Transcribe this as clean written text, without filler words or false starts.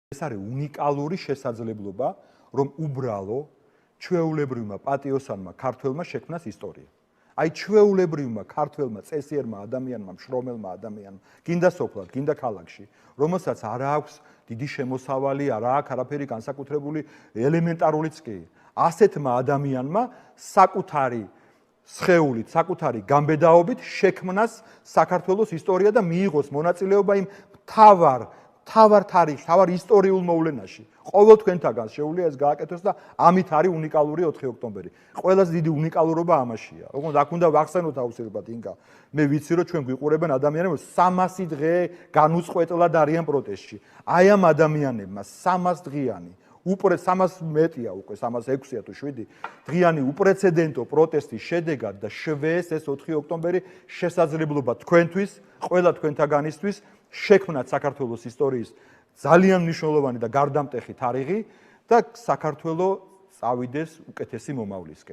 ეს არის უნიკალური შესაძლებლობა, რომ უბრალო ჩვეულებრივმა პატიოსანმა ქართველმა შექმნას ისტორია. აი ჩვეულებრივმა ქართველმა წესიერმა ადამიანმა, მშრომელმა ადამიანმა, გინდა სოფლად, გინდა ქალაქში, რომელსაც არ აქვს დიდი შემოსავალი, არ აქვს არაფერი განსაკუთრებული ელემენტარულიც კი. ასეთმა ადამიანმა საკუთარი სხეულით, საკუთარი გამბედაობით შექმნას საქართველოს ისტორია და მიიღოს მონაწილეობა იმ თავარ თარიღში, თავარ ისტორიულ მოვლენაში. ყოველ თქვენთაგან შეუძლია ეს გააკეთოს და ამით არის უნიკალური 4 ოქტომბერი. ყველაზე დიდი უნიკალურობა ამაშია. ოღონდ აქ უნდა ვახსენოთ აუცილებლად ინგა. მე ვიცი რომ ჩვენ გვიყურებენ ადამიანები 300 დღე განუწყვეტლად არიან პროტესტში. აი ამ ადამიანებმა 300 დღიანი, უპრე 300 მეტია უკვე 306-ია თუ 7 დღიანი უპრეცედენტო პროტესტის შედეგად და შვეს ეს 4 ოქტომბერი შესაძლებლობა თქვენთვის, ყველა თქვენთაგანისთვის შექმნათ საქართველოს ისტორიის ძალიან მნიშვნელოვანი და გარდამტეხი თარიღი და საქართველო წავიდეს უკეთესი მომავლისკენ.